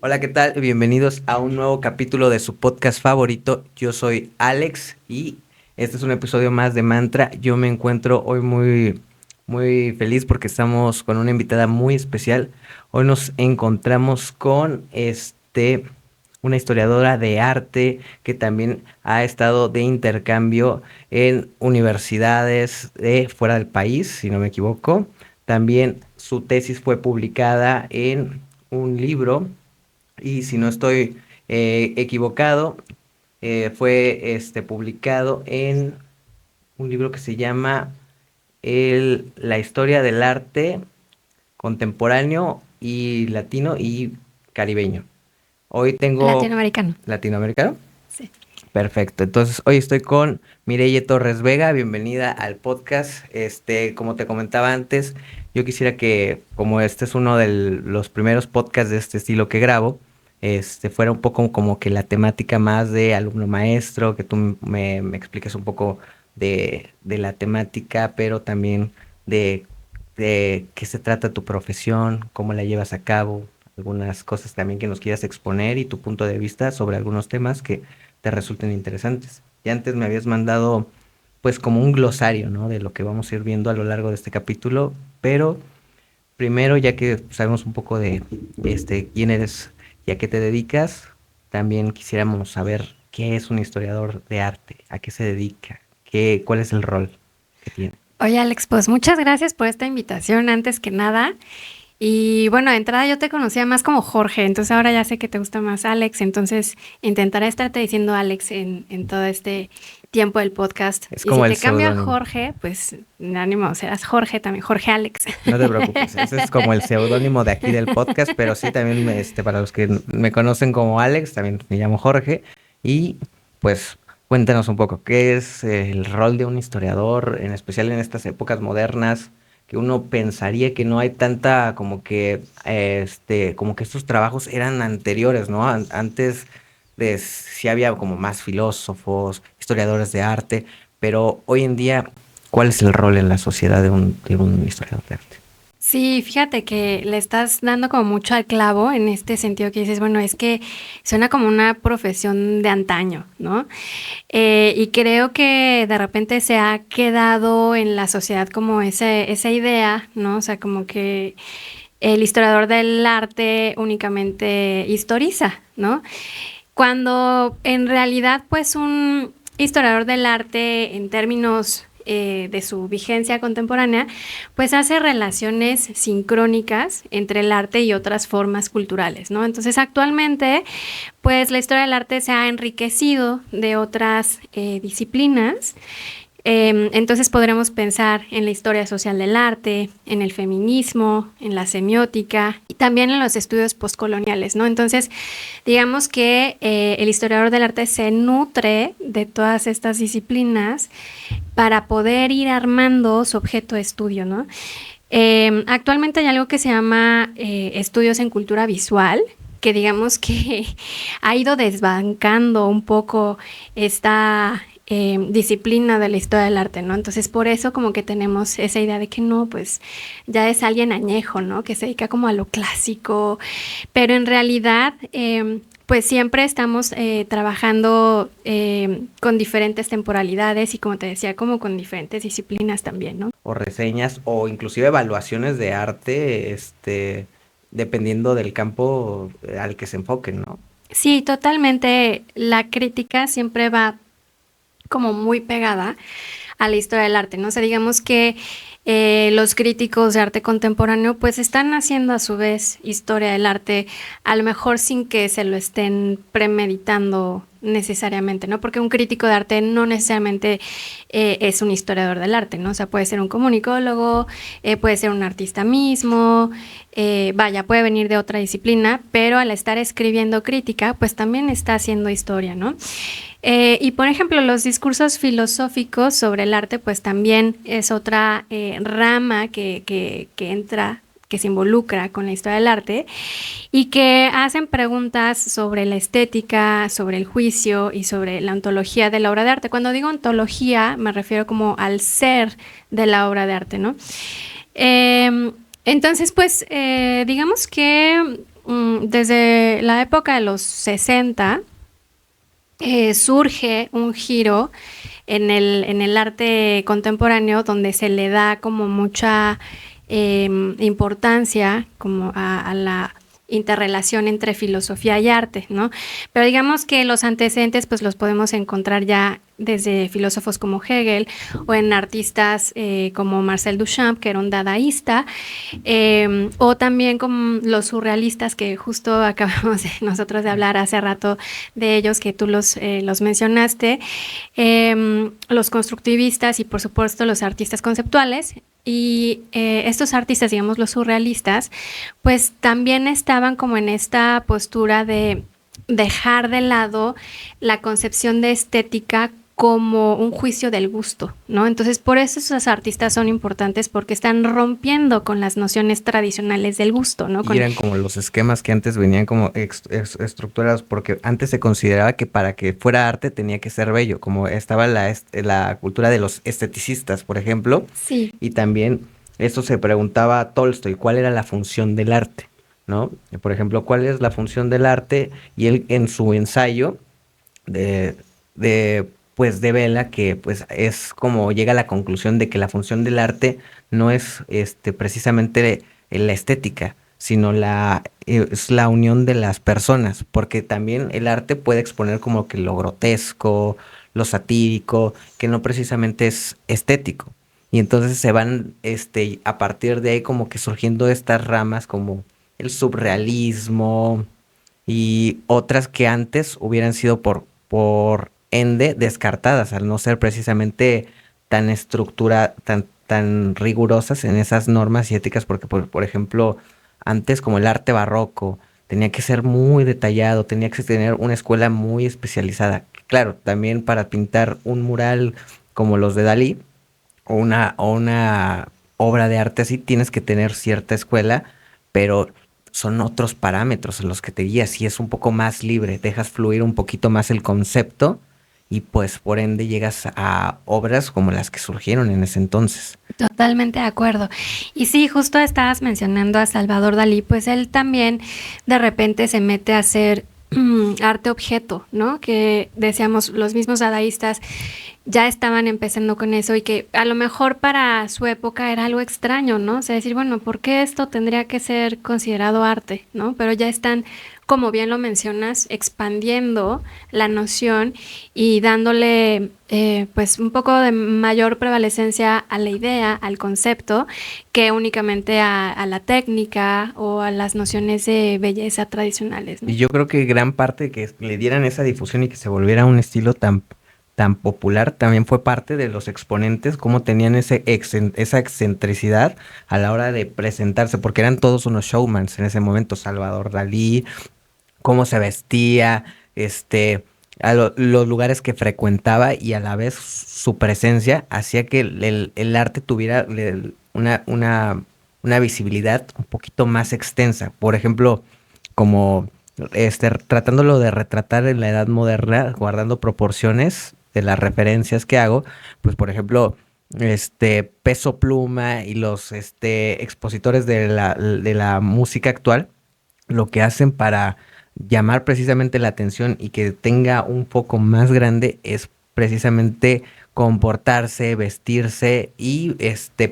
Hola, ¿qué tal? Bienvenidos a un nuevo capítulo de su podcast favorito. Yo soy Alex y este es un episodio más de Mantra. Yo me encuentro hoy muy feliz porque estamos con una invitada muy especial. Hoy nos encontramos con una historiadora de arte que también ha estado de intercambio en universidades de fuera del país, si no me equivoco. También su tesis fue publicada en un libro y si no estoy equivocado, fue publicado en un libro que se llama La historia del arte contemporáneo y latino y caribeño. Hoy tengo Latinoamericano. latinoamericano. Sí. Perfecto. Entonces, hoy estoy con Mireille Torres Vega. Bienvenida al podcast. Como te comentaba antes, yo quisiera que, como este es uno de los primeros podcasts de este estilo que grabo, fuera un poco como que la temática más de alumno maestro, que tú me expliques un poco de la temática, pero también de, de qué se trata tu profesión, cómo la llevas a cabo, algunas cosas también que nos quieras exponer y tu punto de vista sobre algunos temas que te resulten interesantes. Y antes me habías mandado pues como un glosario, ¿no? De lo que vamos a ir viendo a lo largo de este capítulo, pero primero, ya que sabemos un poco de quién eres y a qué te dedicas, también quisiéramos saber qué es un historiador de arte, a qué se dedica, cuál es el rol que tiene. Oye, Alex, pues muchas gracias por esta invitación antes que nada. Y bueno, de entrada yo te conocía más como Jorge, entonces ahora ya sé que te gusta más Alex, entonces intentaré estarte diciendo Alex en todo este tiempo del podcast. Es Y si como el te cambio a seudónimo. Jorge, pues ánimo, serás Jorge también, Jorge Alex. No te preocupes, ese es como el seudónimo de aquí del podcast, pero sí también para los que me conocen como Alex, también me llamo Jorge. Y pues cuéntanos un poco, ¿qué es el rol de un historiador, en especial en estas épocas modernas, que uno pensaría que no hay tanta como que estos trabajos eran anteriores, ¿no? Antes sí había como más filósofos, historiadores de arte, pero hoy en día, ¿cuál es el rol en la sociedad de un historiador de arte? Sí, fíjate que le estás dando como mucho al clavo en este sentido que dices, bueno, es que suena como una profesión de antaño, ¿no? Y creo que de repente se ha quedado en la sociedad como esa idea, ¿no? O sea, como que el historiador del arte únicamente historiza, ¿no? Cuando en realidad, pues un historiador del arte en términos de su vigencia contemporánea, pues hace relaciones sincrónicas entre el arte y otras formas culturales, ¿no? Entonces actualmente, pues la historia del arte se ha enriquecido de otras disciplinas. Entonces podremos pensar en la historia social del arte, en el feminismo, en la semiótica y también en los estudios postcoloniales, ¿no? Entonces, digamos que el historiador del arte se nutre de todas estas disciplinas para poder ir armando su objeto de estudio, ¿no? Actualmente hay algo que se llama estudios en cultura visual, que digamos que ha ido desbancando un poco esta disciplina de la historia del arte, ¿no? Entonces por eso como que tenemos esa idea de que no, pues ya es alguien añejo, ¿no? Que se dedica como a lo clásico, pero en realidad pues siempre estamos trabajando con diferentes temporalidades y como te decía, como con diferentes disciplinas también, ¿no? O reseñas o inclusive evaluaciones de arte, dependiendo del campo al que se enfoquen, ¿no? Sí, totalmente. La crítica siempre va como muy pegada a la historia del arte, ¿no? O sea, digamos que los críticos de arte contemporáneo pues están haciendo a su vez historia del arte, a lo mejor sin que se lo estén premeditando necesariamente, ¿no? Porque un crítico de arte no necesariamente es un historiador del arte, ¿no? O sea, puede ser un comunicólogo, puede ser un artista mismo, vaya, puede venir de otra disciplina, pero al estar escribiendo crítica, pues también está haciendo historia, ¿no? Y por ejemplo, los discursos filosóficos sobre el arte, pues también es otra rama que entra, que se involucra con la historia del arte y que hacen preguntas sobre la estética, sobre el juicio y sobre la ontología de la obra de arte. Cuando digo ontología, me refiero como al ser de la obra de arte, ¿no? Entonces, pues, digamos que desde la época de los 60 surge un giro en el arte contemporáneo donde se le da como mucha importancia como a la interrelación entre filosofía y arte, ¿no? Pero digamos que los antecedentes pues los podemos encontrar ya desde filósofos como Hegel o en artistas como Marcel Duchamp, que era un dadaísta, o también como los surrealistas que justo acabamos nosotros de hablar hace rato de ellos, que tú los mencionaste, los constructivistas y por supuesto los artistas conceptuales. Y estos artistas, digamos los surrealistas, pues también estaban como en esta postura de dejar de lado la concepción de estética como un juicio del gusto, ¿no? Entonces, por eso esos artistas son importantes porque están rompiendo con las nociones tradicionales del gusto, ¿no? Y eran como los esquemas que antes venían como estructurados, porque antes se consideraba que para que fuera arte tenía que ser bello, como estaba la cultura de los esteticistas, por ejemplo, Sí. y también esto se preguntaba a Tolstoy, ¿cuál era la función del arte? ¿No? Por ejemplo, ¿cuál es la función del arte? Y él en su ensayo de, de pues devela que pues es como llega a la conclusión de que la función del arte no es precisamente la estética, sino es la unión de las personas, porque también el arte puede exponer como que lo grotesco, lo satírico, que no precisamente es estético. Y entonces se van a partir de ahí como que surgiendo estas ramas como el surrealismo, y otras que antes hubieran sido por ende descartadas, al no ser precisamente tan rigurosas en esas normas y éticas, porque por ejemplo, antes como el arte barroco tenía que ser muy detallado, tenía que tener una escuela muy especializada. Claro, también para pintar un mural como los de Dalí o una obra de arte así, tienes que tener cierta escuela, pero son otros parámetros en los que te guías y es un poco más libre, dejas fluir un poquito más el concepto y pues por ende llegas a obras como las que surgieron en ese entonces. Totalmente de acuerdo. Y sí, justo estabas mencionando a Salvador Dalí, pues él también de repente se mete a hacer arte objeto, ¿no? Que decíamos, los mismos dadaístas ya estaban empezando con eso y que a lo mejor para su época era algo extraño, ¿no? O sea, decir, bueno, ¿por qué esto tendría que ser considerado arte, ¿no? Pero ya están, como bien lo mencionas, expandiendo la noción y dándole pues un poco de mayor prevalecencia a la idea, al concepto, que únicamente a la técnica o a las nociones de belleza tradicionales, ¿no? Y yo creo que gran parte de que le dieran esa difusión y que se volviera un estilo tan popular también fue parte de los exponentes, cómo tenían esa excentricidad a la hora de presentarse, porque eran todos unos showmans en ese momento, Salvador Dalí, cómo se vestía, los lugares que frecuentaba y a la vez su presencia hacía que el arte tuviera una visibilidad un poquito más extensa. Por ejemplo, como tratándolo de retratar en la edad moderna, guardando proporciones de las referencias que hago, pues por ejemplo, Peso Pluma y los expositores de la música actual, lo que hacen para llamar precisamente la atención y que tenga un foco más grande es precisamente comportarse, vestirse y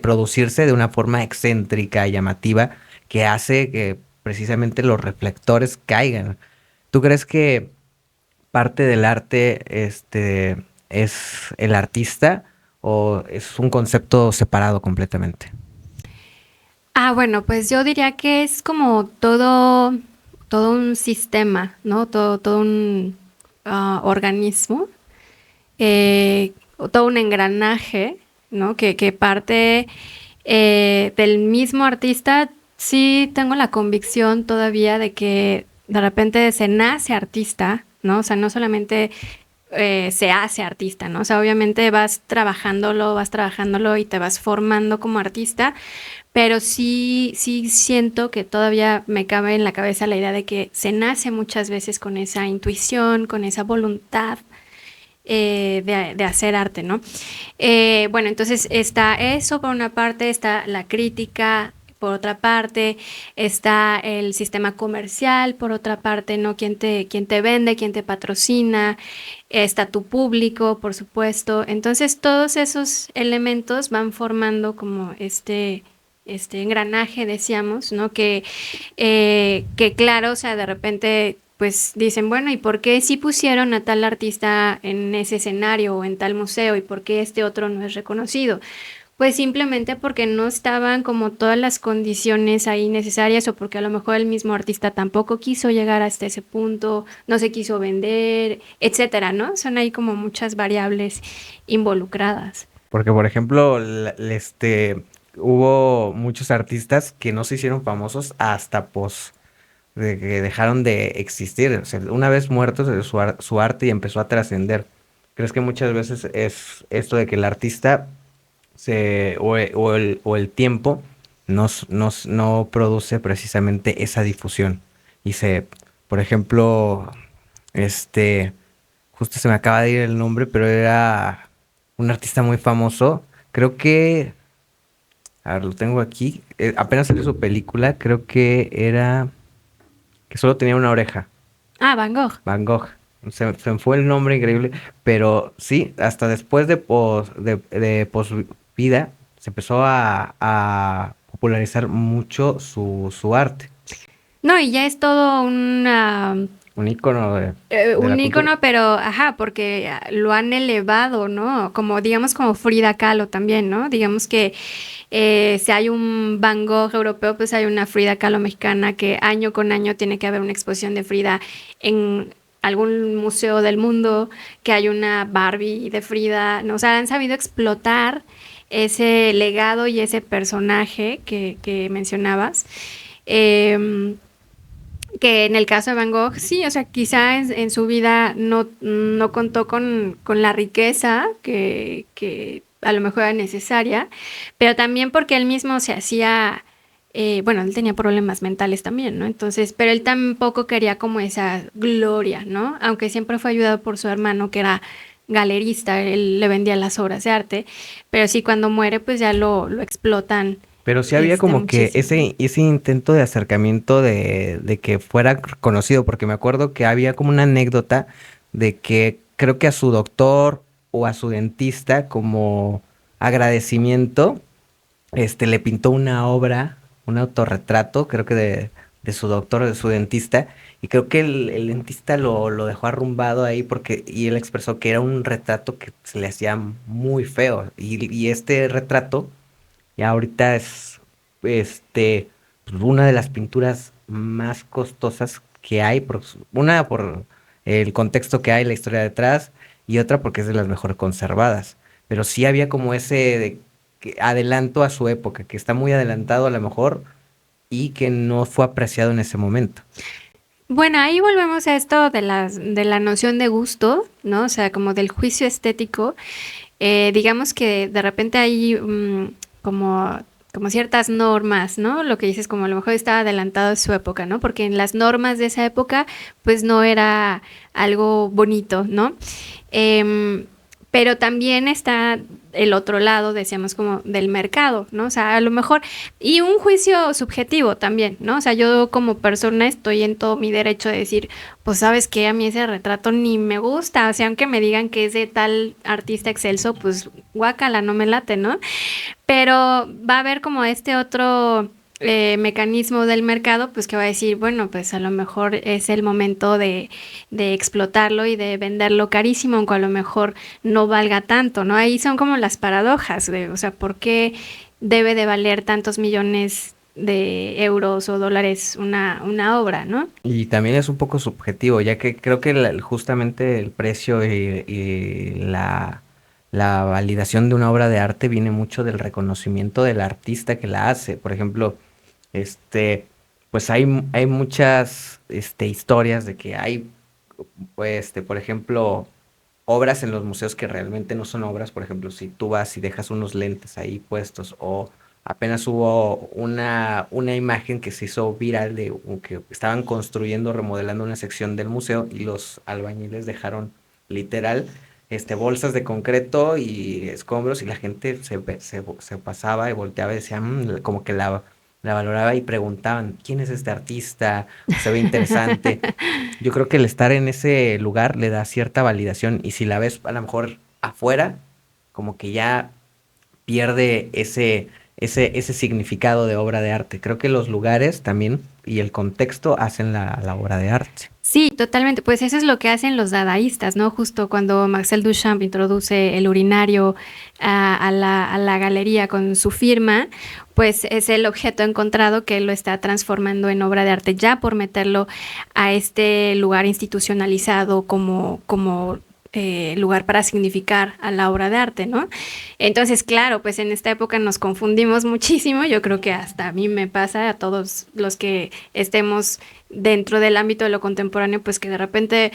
producirse de una forma excéntrica, llamativa, que hace que precisamente los reflectores caigan. ¿Tú crees que parte del arte es el artista o es un concepto separado completamente? Ah, bueno, pues yo diría que es como todo un sistema, ¿no? Todo un organismo, todo un engranaje, ¿no? Que parte del mismo artista. Sí tengo la convicción todavía de que de repente se nace artista, ¿no? O sea, no solamente se hace artista, ¿no? O sea, obviamente vas trabajándolo y te vas formando como artista, pero sí siento que todavía me cabe en la cabeza la idea de que se nace muchas veces con esa intuición, con esa voluntad de hacer arte, ¿no? Bueno, entonces está eso por una parte, está la crítica, por otra parte, está el sistema comercial, por otra parte, ¿no? Quién te vende, quién te patrocina, está tu público, por supuesto. Entonces, todos esos elementos van formando como este engranaje, decíamos, ¿no? Que claro, o sea, de repente pues dicen, bueno, ¿y por qué sí pusieron a tal artista en ese escenario o en tal museo y por qué este otro no es reconocido? Pues simplemente porque no estaban como todas las condiciones ahí necesarias o porque a lo mejor el mismo artista tampoco quiso llegar hasta ese punto, no se quiso vender, etcétera, ¿no? Son ahí como muchas variables involucradas. Porque, por ejemplo, hubo muchos artistas que no se hicieron famosos hasta de que dejaron de existir. O sea, una vez muertos, su arte y empezó a trascender. ¿Crees que muchas veces es esto de que el artista o el tiempo no produce precisamente esa difusión? Y por ejemplo, este, justo se me acaba de ir el nombre, pero era un artista muy famoso. Creo que, a ver, lo tengo aquí. Apenas salió su película, creo que era que solo tenía una oreja. Ah, Van Gogh. Van Gogh. Se me fue el nombre increíble, pero sí, hasta después de pos vida se empezó a popularizar mucho su arte. No, y ya es todo Un ícono de la un cultura. ícono, pero ajá, porque lo han elevado, ¿no? Como, digamos, como Frida Kahlo también, ¿no? Digamos que si hay un Van Gogh europeo, pues hay una Frida Kahlo mexicana que año con año tiene que haber una exposición de Frida en algún museo del mundo, que hay una Barbie de Frida, ¿no? O sea, han sabido explotar ese legado y ese personaje que mencionabas. Eh, que en el caso de Van Gogh, sí, o sea, quizá en su vida no contó con la riqueza que a lo mejor era necesaria, pero también porque él mismo se hacía, bueno, él tenía problemas mentales también, ¿no? Entonces, pero él tampoco quería como esa gloria, ¿no? Aunque siempre fue ayudado por su hermano, que era galerista, él le vendía las obras de arte, pero sí cuando muere, pues ya lo explotan Pero sí había como que muchísimo. ese intento de acercamiento de que fuera conocido, porque me acuerdo que había como una anécdota de que creo que a su doctor o a su dentista como agradecimiento, le pintó una obra, un autorretrato, creo que de su doctor o de su dentista, y creo que el dentista lo dejó arrumbado ahí y él expresó que era un retrato que se le hacía muy feo, y este retrato y ahorita es pues, una de las pinturas más costosas que hay, una por el contexto que hay, la historia detrás, y otra porque es de las mejor conservadas. Pero sí había como adelanto a su época, que está muy adelantado a lo mejor y que no fue apreciado en ese momento. Bueno, ahí volvemos a esto de la noción de gusto, ¿no? O sea, como del juicio estético. Digamos que de repente hay como, como ciertas normas, ¿no? Lo que dices, como a lo mejor estaba adelantado a su época, ¿no? Porque en las normas de esa época, pues no era algo bonito, ¿no? Em, pero también está el otro lado, decíamos, como del mercado, ¿no? O sea, a lo mejor, y un juicio subjetivo también, ¿no? O sea, yo como persona estoy en todo mi derecho de decir, pues sabes que a mí ese retrato ni me gusta, o sea, aunque me digan que es de tal artista excelso, pues guácala, no me late, ¿no? Pero va a haber como este otro mecanismo del mercado, pues que va a decir, bueno, pues a lo mejor es el momento de explotarlo y de venderlo carísimo, aunque a lo mejor no valga tanto, ¿no? Ahí son como las paradojas de, o sea, ¿por qué debe de valer tantos millones de euros o dólares una obra, ¿no? Y también es un poco subjetivo, ya que creo que justamente el precio y la validación de una obra de arte viene mucho del reconocimiento del artista que la hace. Por ejemplo, este, pues hay muchas historias de que hay, pues, por ejemplo, obras en los museos que realmente no son obras. Por ejemplo, si tú vas y dejas unos lentes ahí puestos o apenas hubo una imagen que se hizo viral que estaban construyendo, remodelando una sección del museo y los albañiles dejaron literal bolsas de concreto y escombros y la gente se pasaba y volteaba y decía, como que la valoraba y preguntaban, ¿quién es este artista? Se ve interesante. Yo creo que el estar en ese lugar le da cierta validación y si la ves a lo mejor afuera, como que ya pierde ese significado de obra de arte. Creo que los lugares también y el contexto hacen la obra de arte. Sí, totalmente. Pues eso es lo que hacen los dadaístas, ¿no? Justo cuando Marcel Duchamp introduce el urinario a la galería con su firma, pues es el objeto encontrado que él lo está transformando en obra de arte ya por meterlo a este lugar institucionalizado como lugar para significar a la obra de arte, ¿no? Entonces, claro, pues en esta época nos confundimos muchísimo. Yo creo que hasta a mí me pasa, a todos los que estemos dentro del ámbito de lo contemporáneo, pues que de repente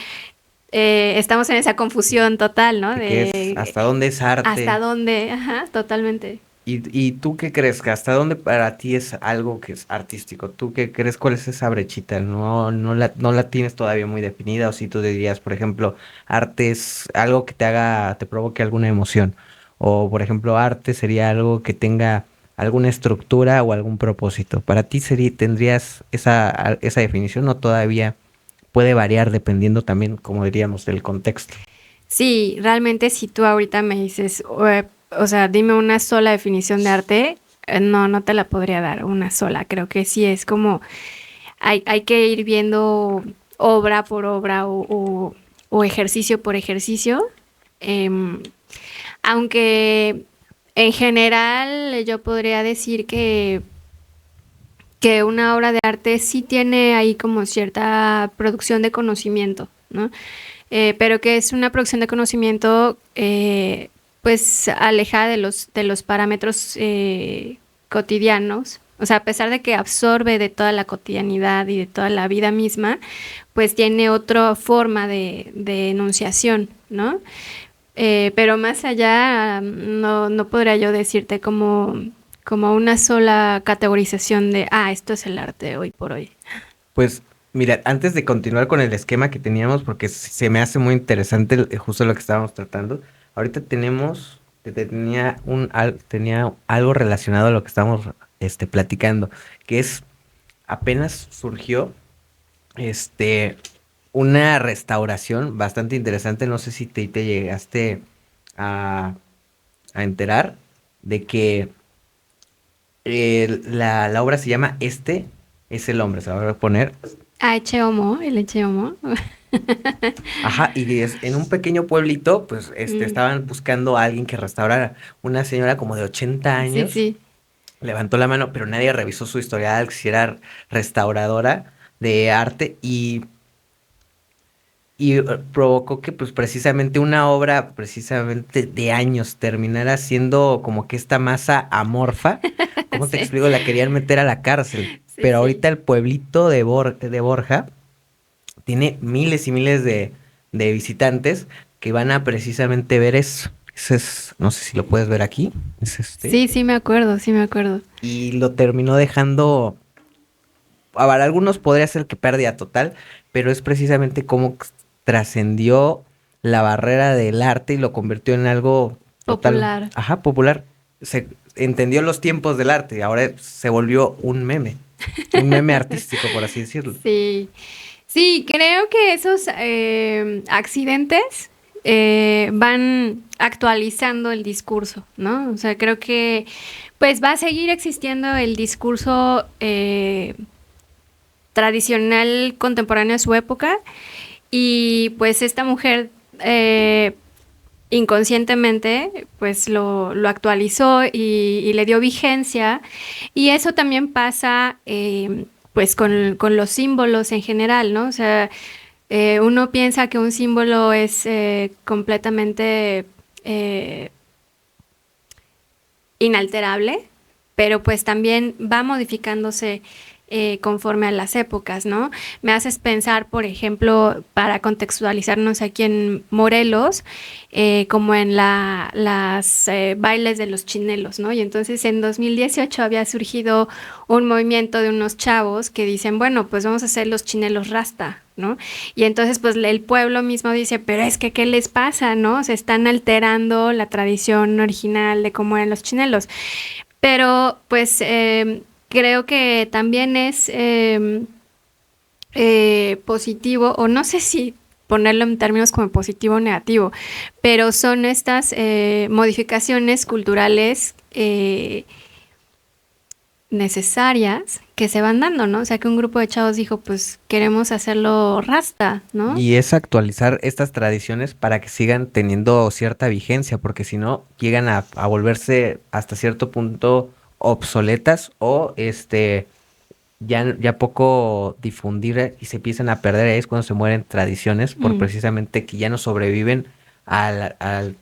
estamos en esa confusión total, ¿no? ¿Qué es? ¿Hasta dónde es Hasta arte? dónde, ajá, totalmente. ¿Y tú qué crees? ¿Que hasta dónde para ti es algo que es artístico? ¿Tú qué crees? ¿Cuál es esa brechita? ¿No la tienes todavía muy definida? O si tú dirías, por ejemplo, arte es algo que te provoque alguna emoción. O, por ejemplo, arte sería algo que tenga alguna estructura o algún propósito. ¿Para ti tendrías esa definición o todavía puede variar dependiendo también, como diríamos, del contexto? Sí, realmente si tú ahorita me dices, o sea, dime una sola definición de arte, no, no te la podría dar una sola. Creo que sí es como hay que ir viendo obra por obra o ejercicio por ejercicio. Em, Aunque en general yo podría decir que una obra de arte sí tiene ahí como cierta producción de conocimiento, ¿no? Pero que es una producción de conocimiento pues alejada de los parámetros cotidianos. O sea, a pesar de que absorbe de toda la cotidianidad y de toda la vida misma, pues tiene otra forma de enunciación, ¿no? Pero más allá, no, no podría yo decirte como una sola categorización de, esto es el arte hoy por hoy. Pues mira, antes de continuar con el esquema que teníamos, porque se me hace muy interesante justo lo que estábamos tratando, ahorita tenía algo relacionado a lo que estábamos platicando, que es apenas surgió este una restauración bastante interesante, no sé si te llegaste a, a enterar de que la obra se llama Este es el hombre, se la voy a poner. Eche homo, el eche homo. Ajá, y en un pequeño pueblito, pues, Mm, estaban buscando a alguien que restaurara. Una señora como de 80 sí, años sí. levantó la mano, pero nadie revisó su historial, que si era restauradora de arte y provocó que, pues, precisamente una obra, precisamente de años, terminara siendo como que esta masa amorfa. ¿Cómo te Sí, explico? La querían meter a la cárcel, sí, pero sí. ahorita el pueblito de Borja tiene miles y miles de visitantes que van a precisamente ver eso. Ese es, no sé si lo puedes ver aquí, es Sí, sí me acuerdo, sí me acuerdo. y lo terminó dejando, a ver, algunos podría ser que pérdida total, pero es precisamente cómo trascendió la barrera del arte y lo convirtió en algo total, Popular. ajá, popular. Se entendió los tiempos del arte y ahora se volvió un meme artístico, por así decirlo. Sí, sí, creo que esos accidentes van actualizando el discurso, ¿no? O sea, creo que pues va a seguir existiendo el discurso tradicional contemporáneo de su época y pues esta mujer inconscientemente pues lo actualizó y le dio vigencia y eso también pasa pues con los símbolos en general, ¿no? O sea, uno piensa que un símbolo es completamente eh, inalterable, pero pues también va modificándose conforme a las épocas, ¿no? Me haces pensar, por ejemplo, para contextualizarnos aquí en Morelos, como en las bailes de los chinelos, ¿no? Y entonces en 2018 había surgido un movimiento de unos chavos que dicen, bueno, pues vamos a hacer los chinelos rasta, ¿no? Y entonces pues el pueblo mismo dice, pero es que ¿qué les pasa, no? Se están alterando la tradición original de cómo eran los chinelos. Pero pues creo que también es positivo, o no sé si ponerlo en términos como positivo o negativo, pero son estas modificaciones culturales necesarias que se van dando, ¿no? O sea, que un grupo de chavos dijo, pues queremos hacerlo rasta, ¿no? Y es actualizar estas tradiciones para que sigan teniendo cierta vigencia, porque si no, llegan a volverse hasta cierto punto obsoletas o ya poco difundir y se empiezan a perder. Ahí es cuando se mueren tradiciones por precisamente que ya no sobreviven al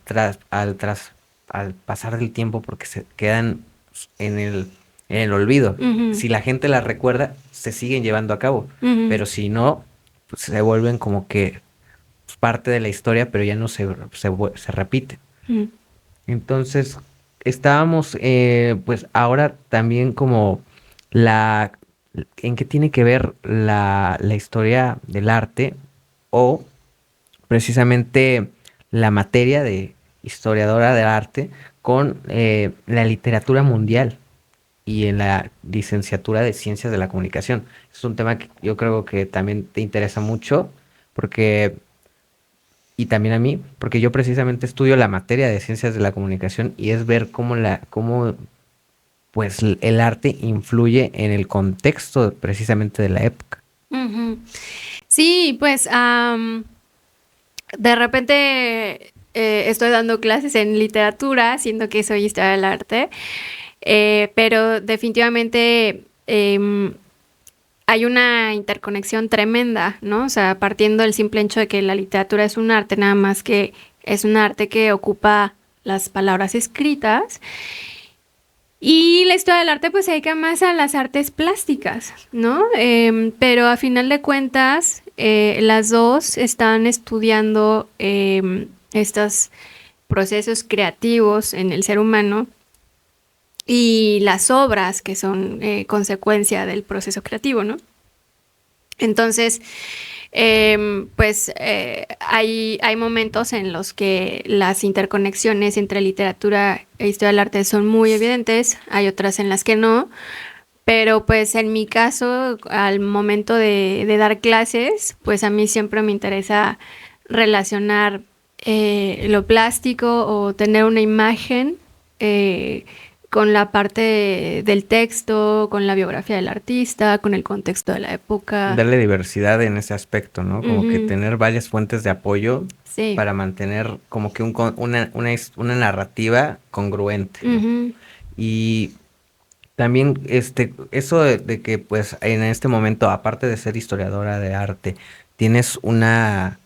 pasar del tiempo porque se quedan en el olvido. Si la gente las recuerda, se siguen llevando a cabo, pero si no, pues se vuelven como que parte de la historia, pero ya no se repite. Entonces, estábamos, pues ahora también como la, en qué tiene que ver la historia del arte o precisamente la materia de historiadora del arte con la literatura mundial y en la licenciatura de Ciencias de la Comunicación. Es un tema que yo creo que también te interesa mucho porque y también a mí, porque yo precisamente estudio la materia de ciencias de la comunicación y es ver cómo pues el arte influye en el contexto precisamente de la época. Ujú. Sí, pues de repente estoy dando clases en literatura, siendo que soy historia del arte, pero definitivamente hay una interconexión tremenda, ¿no? O sea, partiendo del simple hecho de que la literatura es un arte, nada más que es un arte que ocupa las palabras escritas. Y la historia del arte pues se dedica más a las artes plásticas, ¿no? Pero a final de cuentas, las dos están estudiando estos procesos creativos en el ser humano y las obras que son consecuencia del proceso creativo, ¿no? Entonces, hay momentos en los que las interconexiones entre literatura e historia del arte son muy evidentes, hay otras en las que no, pero pues en mi caso, al momento de dar clases, pues a mí siempre me interesa relacionar lo plástico o tener una imagen con la parte del texto, con la biografía del artista, con el contexto de la época. Darle diversidad en ese aspecto, ¿no? Como que Ujú. tener varias fuentes de apoyo Sí. para mantener como que una narrativa congruente, ¿no? Ujú. Y también eso de que pues en este momento, aparte de ser historiadora de arte, tienes una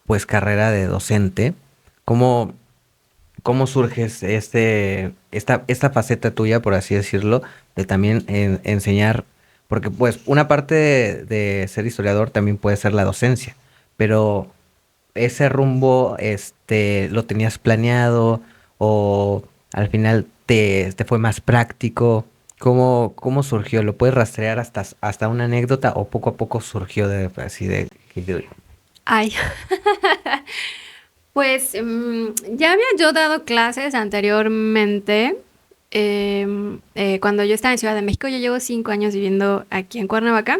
pues carrera de docente. ¿Cómo, cómo surge esta faceta tuya, por así decirlo, de también enseñar? Porque pues una parte de ser historiador también puede ser la docencia, pero ese rumbo, lo tenías planeado o al final te fue más práctico. ¿Cómo surgió? ¿Lo puedes rastrear hasta una anécdota o poco a poco surgió de así de Ay, pues ya había yo dado clases anteriormente. Cuando yo estaba en Ciudad de México, yo llevo 5 años viviendo aquí en Cuernavaca.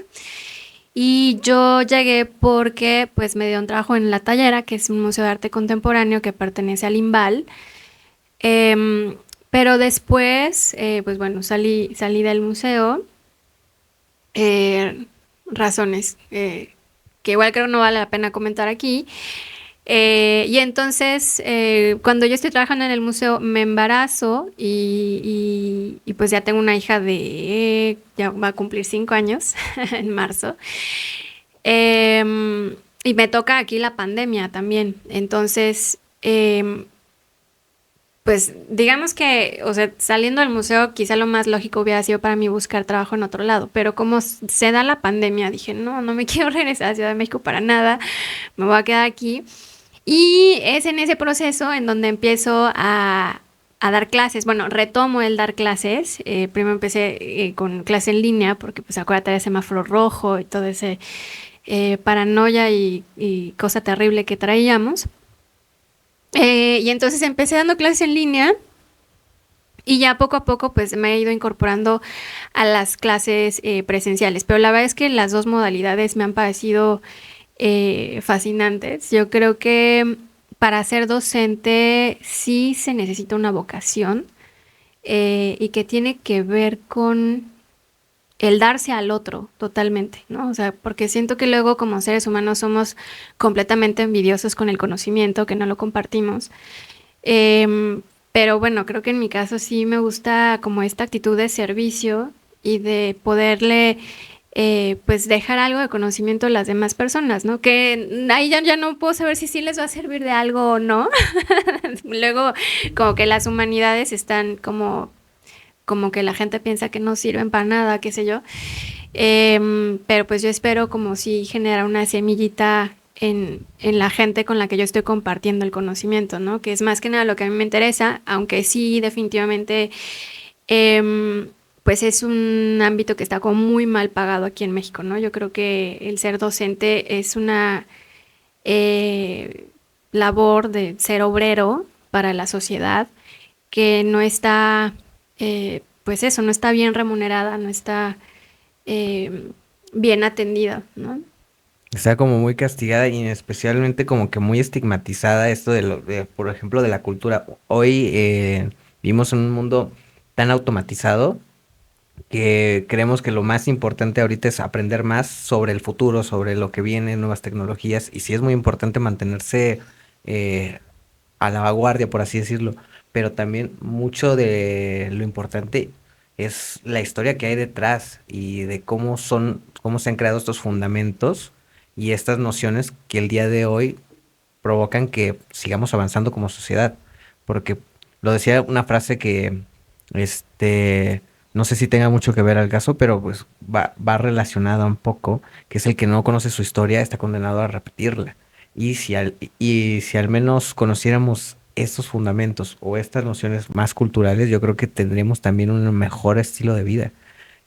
Y yo llegué porque pues me dio un trabajo en La Tallera, que es un museo de arte contemporáneo que pertenece al IMBAL. Em, pero después, pues bueno, salí del museo. eh, Razones que igual creo no vale la pena comentar aquí. Y entonces, cuando yo estoy trabajando en el museo, me embarazo y pues ya tengo una hija ya va a cumplir 5 años en marzo. Y me toca aquí la pandemia también. Entonces, pues digamos que, o sea, saliendo del museo, quizá lo más lógico hubiera sido para mí buscar trabajo en otro lado, pero como se da la pandemia, dije, no, no me quiero regresar a Ciudad de México para nada, me voy a quedar aquí. Y es en ese proceso en donde empiezo a dar clases. Bueno, retomo el dar clases. Primero empecé con clase en línea, porque pues acuérdate del semáforo rojo y todo ese paranoia y cosa terrible que traíamos. Y entonces empecé dando clases en línea Y ya poco a poco pues me he ido incorporando a las clases presenciales, pero la verdad es que las dos modalidades me han parecido fascinantes. Yo creo que para ser docente sí se necesita una vocación y que tiene que ver con el darse al otro totalmente, ¿no? O sea, porque siento que luego como seres humanos somos completamente envidiosos con el conocimiento, que no lo compartimos. Pero bueno, creo que en mi caso sí me gusta como esta actitud de servicio y de poderle pues dejar algo de conocimiento a las demás personas, ¿no? Que ahí ya no puedo saber si sí les va a servir de algo o no. Luego como que las humanidades están como que la gente piensa que no sirven para nada, qué sé yo. Pero pues yo espero como si generar una semillita en la gente con la que yo estoy compartiendo el conocimiento, ¿no? Que es más que nada lo que a mí me interesa, aunque sí definitivamente pues es un ámbito que está como muy mal pagado aquí en México, ¿no? Yo creo que el ser docente es una labor de ser obrero para la sociedad que no está, pues eso, no está bien remunerada, no está bien atendida, ¿no? Está como muy castigada y especialmente como que muy estigmatizada esto por ejemplo, de la cultura. Hoy vivimos en un mundo tan automatizado que creemos que lo más importante ahorita es aprender más sobre el futuro, sobre lo que viene, nuevas tecnologías, y sí es muy importante mantenerse eh, a la vanguardia, por así decirlo, pero también mucho de lo importante es la historia que hay detrás y de cómo se han creado estos fundamentos y estas nociones que el día de hoy provocan que sigamos avanzando como sociedad. Porque lo decía una frase que, no sé si tenga mucho que ver al caso, pero pues va relacionada un poco, que es el que no conoce su historia está condenado a repetirla. Y si al menos conociéramos estos fundamentos o estas nociones más culturales, yo creo que tendríamos también un mejor estilo de vida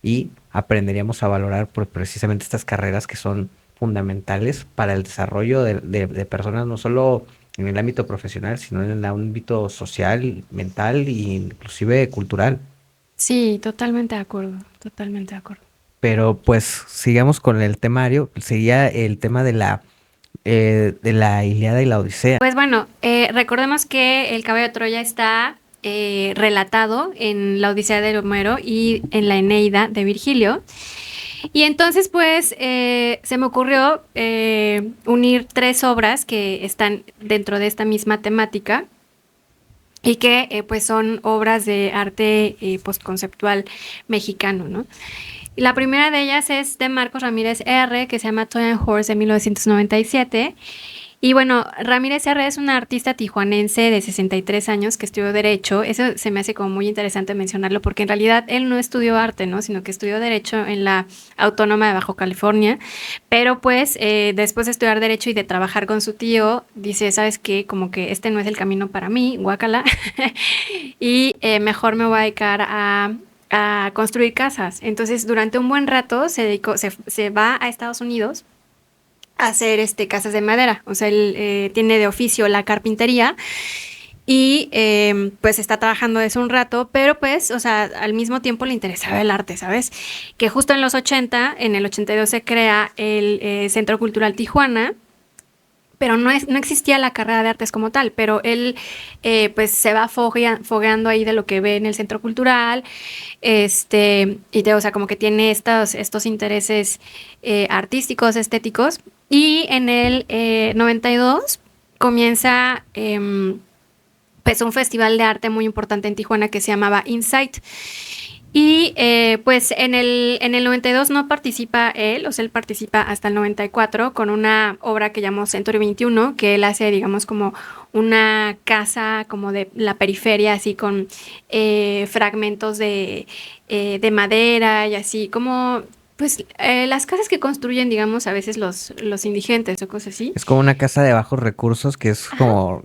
y aprenderíamos a valorar precisamente estas carreras que son fundamentales para el desarrollo de personas, no solo en el ámbito profesional, sino en el ámbito social, mental e inclusive cultural. Sí, totalmente de acuerdo, totalmente de acuerdo. Pero pues sigamos con el temario, sería el tema de la Ilíada y la Odisea. Pues bueno, recordemos que el caballo de Troya está relatado en la Odisea de Homero y en la Eneida de Virgilio. Y entonces, pues, se me ocurrió unir tres obras que están dentro de esta misma temática y que, pues, son obras de arte postconceptual mexicano, ¿no? Y la primera de ellas es de Marcos Ramírez R., que se llama Toy and Horse de 1997. Y bueno, Ramírez R. es una artista tijuanense de 63 años que estudió Derecho. Eso se me hace como muy interesante mencionarlo porque en realidad él no estudió arte, ¿no? Sino que estudió Derecho en la Autónoma de Bajo California. Pero pues después de estudiar Derecho y de trabajar con su tío, dice, ¿sabes qué? Como que este no es el camino para mí, guácala. Y mejor me voy a dedicar a construir casas. Entonces, durante un buen rato se va a Estados Unidos hacer casas de madera. O sea, él tiene de oficio la carpintería y pues está trabajando eso un rato, pero pues, o sea, al mismo tiempo le interesaba el arte, ¿sabes? Que justo en los 80, en el 82 se crea el Centro Cultural Tijuana, pero no existía la carrera de artes como tal, pero él pues se va fogueando ahí de lo que ve en el centro cultural, o sea, como que tiene estos intereses artísticos, estéticos, y en el 92 comienza pues un festival de arte muy importante en Tijuana que se llamaba Insight. Y pues en el 92 no participa él, o sea, él participa hasta el 94 con una obra que llamó Century 21, que él hace, digamos, como una casa como de la periferia, así con fragmentos de madera y así, como pues las casas que construyen, digamos, a veces los indigentes o cosas así. Es como una casa de bajos recursos que es Ajá. como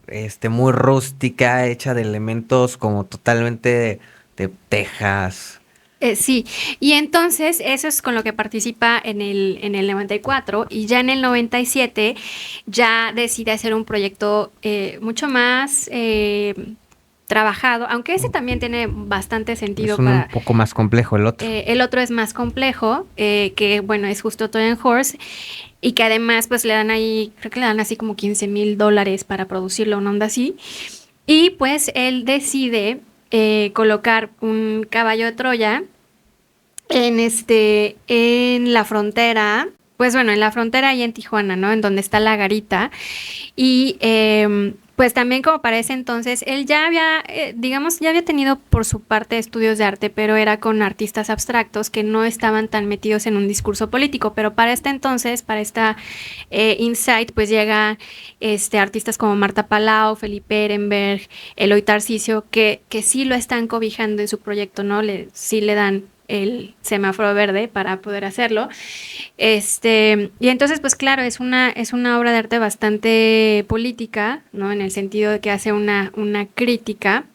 muy rústica, hecha de elementos como totalmente de tejas. Sí, y entonces eso es con lo que participa en el 94 y ya en el 97 ya decide hacer un proyecto mucho más trabajado, aunque ese también tiene bastante sentido Es un poco más complejo el otro. el otro es más complejo, que bueno, es justo Trojan Horse, y que además pues le dan ahí, creo que le dan así como $15,000 para producirlo, una onda así. Y pues él decide colocar un caballo de Troya en la frontera, pues bueno, en la frontera y en Tijuana, ¿no? En donde está la garita. Y pues también como para ese entonces, él ya había, digamos, ya había tenido por su parte estudios de arte, pero era con artistas abstractos que no estaban tan metidos en un discurso político. Pero para este entonces, para esta Insight, pues llega artistas como Marta Palau, Felipe Ehrenberg, Eloy Tarcisio, que sí lo están cobijando en su proyecto, ¿no? Sí le dan el semáforo verde para poder hacerlo. Y entonces, pues claro, es una obra de arte bastante política, ¿no? En el sentido de que hace una crítica.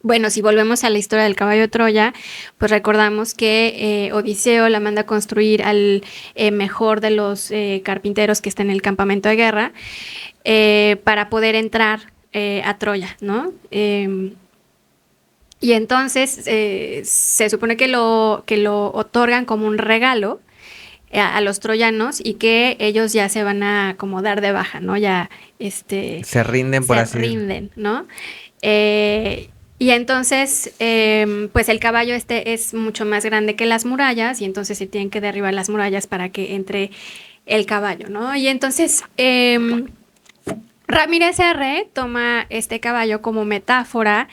Bueno, si volvemos a la historia del caballo de Troya, pues recordamos que Odiseo la manda a construir al mejor de los carpinteros que está en el campamento de guerra para poder entrar a Troya, ¿no? Y entonces se supone que lo otorgan como un regalo a los troyanos y que ellos ya se van a como dar de baja, ¿no? Ya Se rinden, por se así decirlo. rinden, ¿no? Y entonces, pues el caballo es mucho más grande que las murallas y entonces se tienen que derribar las murallas para que entre el caballo, ¿no? Y entonces Ramírez R. toma este caballo como metáfora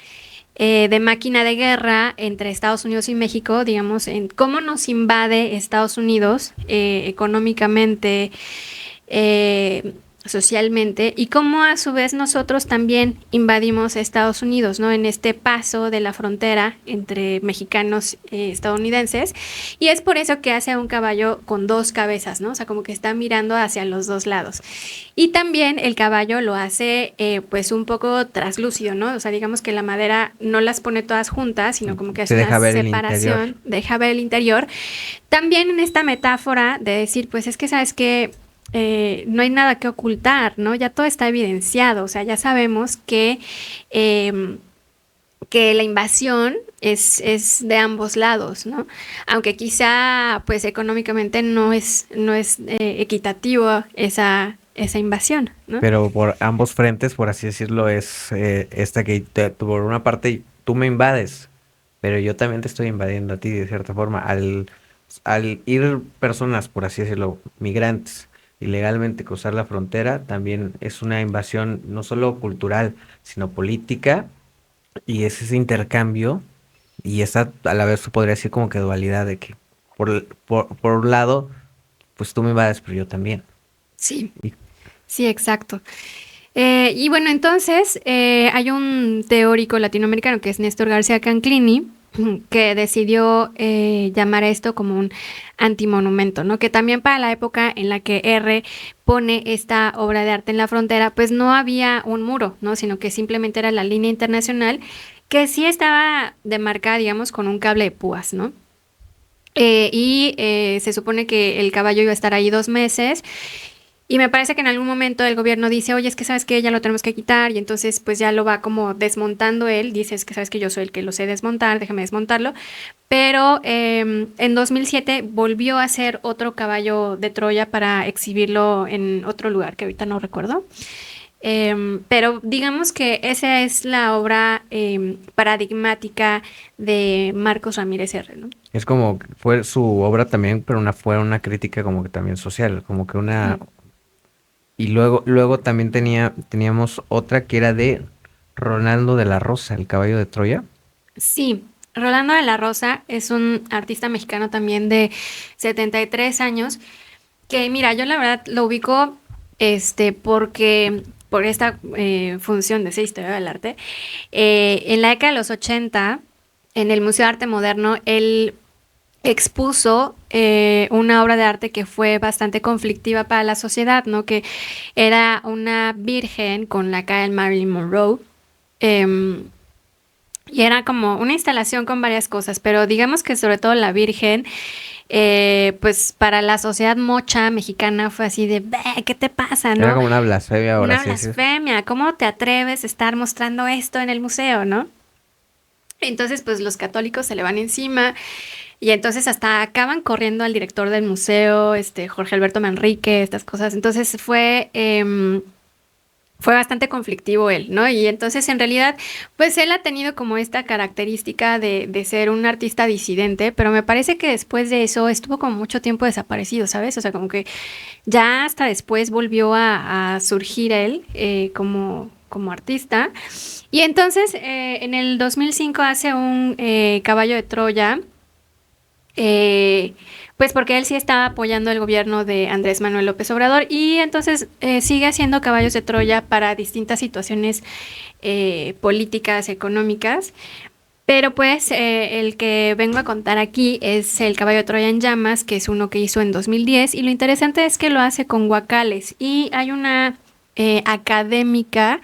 de máquina de guerra entre Estados Unidos y México, digamos, en cómo nos invade Estados Unidos económicamente, socialmente, y cómo a su vez nosotros también invadimos Estados Unidos, ¿no? En este paso de la frontera entre mexicanos estadounidenses, y es por eso que hace un caballo con dos cabezas, ¿no? O sea, como que está mirando hacia los dos lados. Y también el caballo lo hace pues un poco traslúcido, ¿no? O sea, digamos que la madera no las pone todas juntas, sino como que hace Se una deja ver el interior. separación, deja ver el interior. También en esta metáfora de decir, pues es que sabes que no hay nada que ocultar, ¿no? Ya todo está evidenciado, o sea, ya sabemos que la invasión es de ambos lados, ¿no? Aunque quizá, pues económicamente no es equitativo esa invasión, ¿no? Pero por ambos frentes, por así decirlo, es esta que por una parte tú me invades, pero yo también te estoy invadiendo a ti de cierta forma. Al ir personas, por así decirlo, migrantes, ilegalmente cruzar la frontera, también es una invasión no solo cultural, sino política, y es ese intercambio, y esa a la vez se podría decir como que dualidad de que por un lado, pues tú me invades, pero yo también. Sí, Y sí, exacto. Y bueno, entonces hay un teórico latinoamericano que es Néstor García Canclini, que decidió llamar a esto como un antimonumento, ¿no? Que también para la época en la que R pone esta obra de arte en la frontera, pues no había un muro, ¿no? Sino que simplemente era la línea internacional que sí estaba demarcada, digamos, con un cable de púas, ¿no? Se supone que el caballo iba a estar ahí 2 meses y me parece que en algún momento el gobierno dice, oye, es que sabes que ya lo tenemos que quitar y entonces pues ya lo va como desmontando él, dice, es que sabes que yo soy el que lo sé desmontar, déjame desmontarlo, pero en 2007 volvió a hacer otro caballo de Troya para exhibirlo en otro lugar que ahorita no recuerdo. Pero digamos que esa es la obra paradigmática de Marcos Ramírez R., ¿no? es como, fue su obra también, pero fue una crítica como que también social, como que una. Mm. Y luego también teníamos otra que era de Ronaldo de la Rosa, el caballo de Troya. Sí, Rolando de la Rosa es un artista mexicano también de 73 años, que mira, yo la verdad lo ubico porque por esta función de esa historia del arte. En la década de los 80, en el Museo de Arte Moderno, él expuso una obra de arte que fue bastante conflictiva para la sociedad, ¿no? Que era una virgen con la cara de Marilyn Monroe. em, y era como una instalación con varias cosas, pero digamos que sobre todo la Virgen pues para la sociedad mocha mexicana fue así de, ¿qué te pasa, no? Era como una blasfemia ahora, Una sí, sí. blasfemia, ¿cómo te atreves a estar mostrando esto en el museo, no? Entonces, pues los católicos se le van encima y entonces hasta acaban corriendo al director del museo, Jorge Alberto Manrique, estas cosas. Entonces fue bastante conflictivo él, ¿no? Y entonces en realidad, pues él ha tenido como esta característica de ser un artista disidente, pero me parece que después de eso estuvo como mucho tiempo desaparecido, ¿sabes? O sea, como que ya hasta después volvió a surgir él como artista. Y entonces en el 2005 hace un caballo de Troya, eh, pues porque él sí estaba apoyando el gobierno de Andrés Manuel López Obrador y entonces sigue haciendo caballos de Troya para distintas situaciones políticas, económicas. Pero pues el que vengo a contar aquí es el caballo de Troya en llamas, que es uno que hizo en 2010 y lo interesante es que lo hace con guacales y hay una académica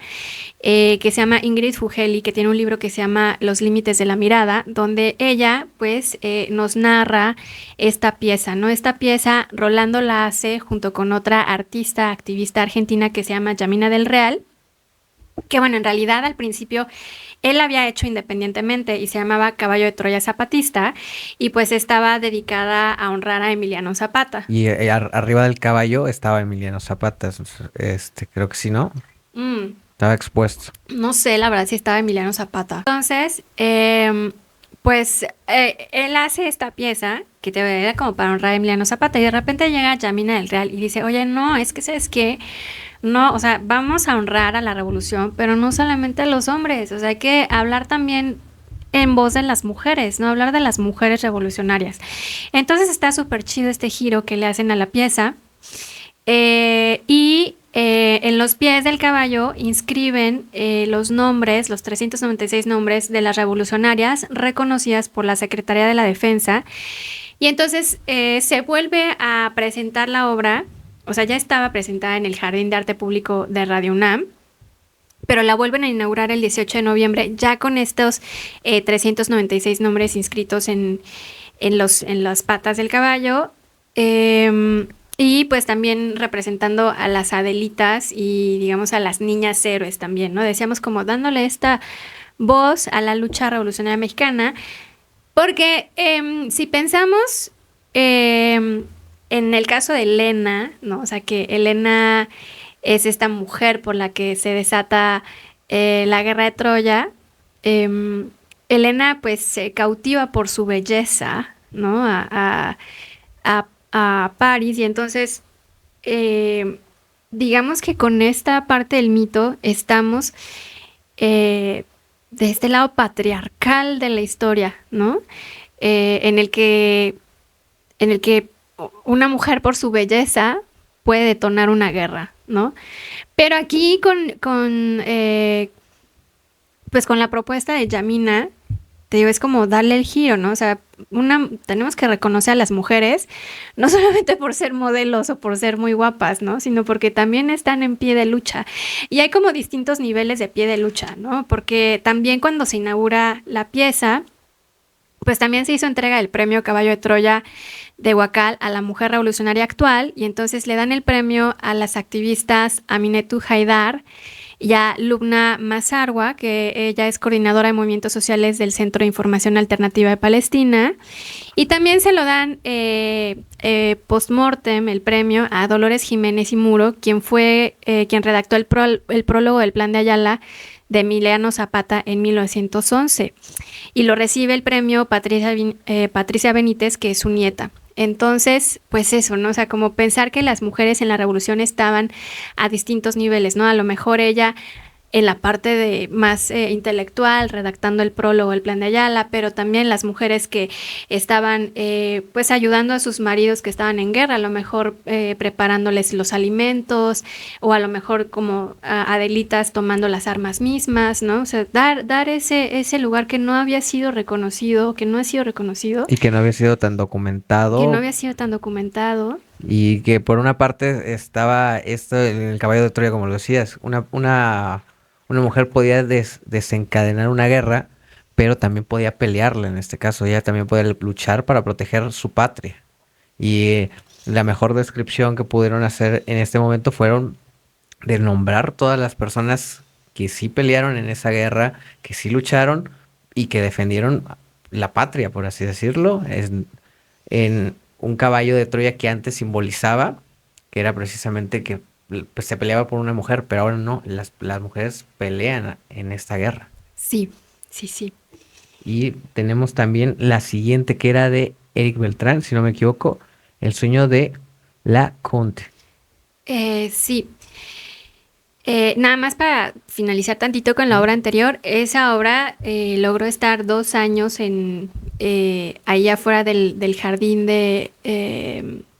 que se llama Ingrid Fugeli, que tiene un libro que se llama Los límites de la mirada, donde ella pues nos narra esta pieza, ¿no? Esta pieza Rolando la hace junto con otra artista, activista argentina que se llama Yamina del Real, que bueno, en realidad al principio él la había hecho independientemente y se llamaba Caballo de Troya Zapatista y pues estaba dedicada a honrar a Emiliano Zapata. Y arriba del caballo estaba Emiliano Zapata, creo que sí, ¿no? Mm, Estaba expuesto. no sé, la verdad, si estaba Emiliano Zapata. Entonces, pues él hace esta pieza que te era como para honrar a Emiliano Zapata y de repente llega Yamina del Real y dice, oye, no, es que ¿sabes qué? No, o sea, vamos a honrar a la revolución, pero no solamente a los hombres, o sea, hay que hablar también en voz de las mujeres, ¿no? Hablar de las mujeres revolucionarias. Entonces está súper chido este giro que le hacen a la pieza en los pies del caballo inscriben los nombres, los 396 nombres de las revolucionarias reconocidas por la Secretaría de la Defensa. Y entonces se vuelve a presentar la obra, o sea, ya estaba presentada en el Jardín de Arte Público de Radio UNAM, pero la vuelven a inaugurar el 18 de noviembre ya con estos 396 nombres inscritos en las patas del caballo. Y pues también representando a las Adelitas y digamos a las niñas héroes también, ¿no? Decíamos como dándole esta voz a la lucha revolucionaria mexicana, porque si pensamos en el caso de Elena, ¿no? O sea que Elena es esta mujer por la que se desata la guerra de Troya. Elena pues se cautiva por su belleza, ¿no? A París y entonces digamos que con esta parte del mito estamos de este lado patriarcal de la historia, ¿no? En el que una mujer por su belleza puede detonar una guerra, ¿no? Pero aquí pues con la propuesta de Yamina, te digo, es como darle el giro, ¿no? O sea, tenemos que reconocer a las mujeres, no solamente por ser modelos o por ser muy guapas, ¿no? Sino porque también están en pie de lucha. Y hay como distintos niveles de pie de lucha, ¿no? Porque también cuando se inaugura la pieza, pues también se hizo entrega del premio Caballo de Troya de Huacal a la mujer revolucionaria actual y entonces le dan el premio a las activistas Aminetu Haidar y a Lubna Mazarwa, que ella es coordinadora de movimientos sociales del Centro de Información Alternativa de Palestina. Y también se lo dan post-mortem el premio a Dolores Jiménez y Muro, quien fue quien redactó el prólogo del Plan de Ayala de Emiliano Zapata en 1911. Y lo recibe el premio Patricia Benítez, que es su nieta. Entonces, pues eso, ¿no? O sea, como pensar que las mujeres en la revolución estaban a distintos niveles, ¿no? A lo mejor ella en la parte de más intelectual, redactando el prólogo, el Plan de Ayala, pero también las mujeres que estaban pues ayudando a sus maridos que estaban en guerra, a lo mejor preparándoles los alimentos o a lo mejor como Adelitas tomando las armas mismas, ¿no? O sea, dar ese lugar que no había sido reconocido, que no ha sido reconocido. Y que no había sido tan documentado. Que no había sido tan documentado. Y que por una parte estaba esto, el caballo de Troya, como lo decías, una mujer podía desencadenar una guerra, pero también podía pelearla en este caso. Ella también podía luchar para proteger su patria. Y la mejor descripción que pudieron hacer en este momento fueron de nombrar todas las personas que sí pelearon en esa guerra, que sí lucharon y que defendieron la patria, por así decirlo, en un caballo de Troya que antes simbolizaba, que era precisamente que pues, se peleaba por una mujer, pero ahora no, las mujeres pelean en esta guerra. Sí, sí, sí. Y tenemos también la siguiente que era de Eric Beltrán, si no me equivoco, El sueño de la Conte. Sí. Nada más para finalizar tantito con la obra anterior, esa obra logró estar 2 años ahí afuera del jardín de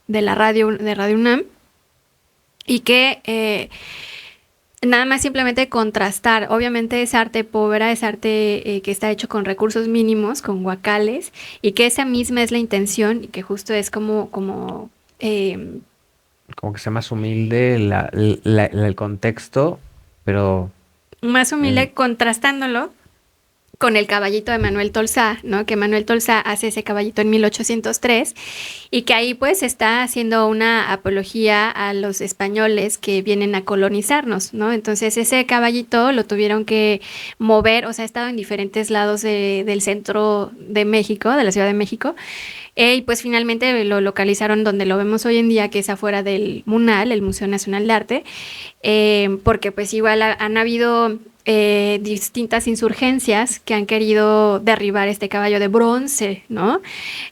la radio, de Radio UNAM, y que nada más simplemente contrastar, obviamente es arte pobre, es arte que está hecho con recursos mínimos, con guacales, y que esa misma es la intención, y que justo es como Como que sea más humilde el contexto, pero más en- humilde contrastándolo con el caballito de Manuel Tolsá, ¿no? Que Manuel Tolsá hace ese caballito en 1803 y que ahí pues está haciendo una apología a los españoles que vienen a colonizarnos, ¿no? Entonces ese caballito lo tuvieron que mover, o sea, ha estado en diferentes lados del centro de México, de la Ciudad de México, y pues finalmente lo localizaron donde lo vemos hoy en día, que es afuera del MUNAL, el Museo Nacional de Arte, porque pues igual han habido distintas insurgencias que han querido derribar este caballo de bronce, ¿no?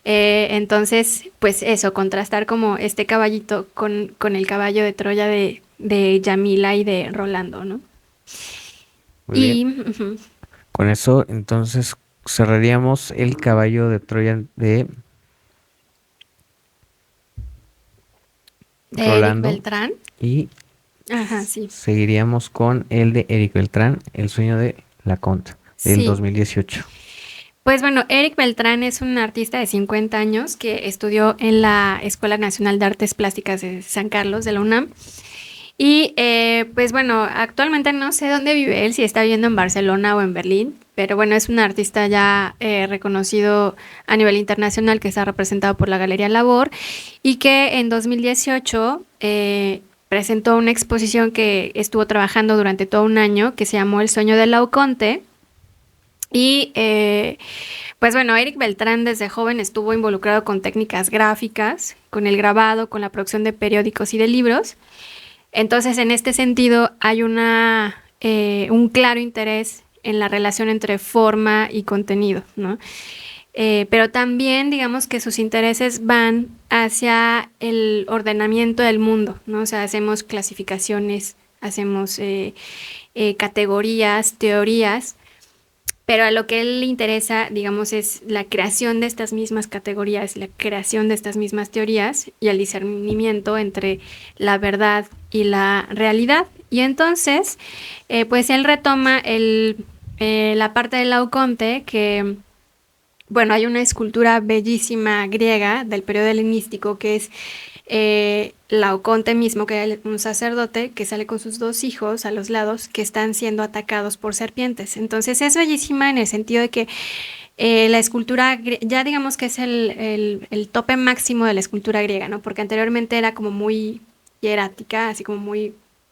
Entonces, pues eso, contrastar como este caballito con el caballo de Troya de Yamila y de Rolando, ¿no? muy bien. Y ujú, Con eso, entonces cerraríamos el caballo de Troya de de Eric Rolando Beltrán. y Ajá, sí. seguiríamos con el de Eric Beltrán, El sueño de la Conta, del Sí. 2018. Pues bueno, Eric Beltrán es un artista de 50 años que estudió en la Escuela Nacional de Artes Plásticas de San Carlos, de la UNAM. Y pues bueno, actualmente no sé dónde vive él, si está viviendo en Barcelona o en Berlín, pero bueno, es un artista ya reconocido a nivel internacional que está representado por la Galería Labor y que en 2018 presentó una exposición que estuvo trabajando durante todo un año que se llamó El sueño de Laoconte. Y pues bueno, Eric Beltrán desde joven estuvo involucrado con técnicas gráficas, con el grabado, con la producción de periódicos y de libros. Entonces, en este sentido, hay un claro interés en la relación entre forma y contenido, ¿no? Pero también, digamos que sus intereses van hacia el ordenamiento del mundo, ¿no? O sea, hacemos clasificaciones, hacemos categorías, teorías, pero a lo que él le interesa, digamos, es la creación de estas mismas categorías, la creación de estas mismas teorías y el discernimiento entre la verdad y la realidad. Y entonces, pues él retoma la parte del Laoconte que bueno, hay una escultura bellísima griega del periodo helenístico que es Laoconte mismo, que era un sacerdote que sale con sus 2 hijos a los lados que están siendo atacados por serpientes. Entonces es bellísima en el sentido de que la escultura, ya digamos que es el tope máximo de la escultura griega, ¿no? Porque anteriormente era como muy hierática, así como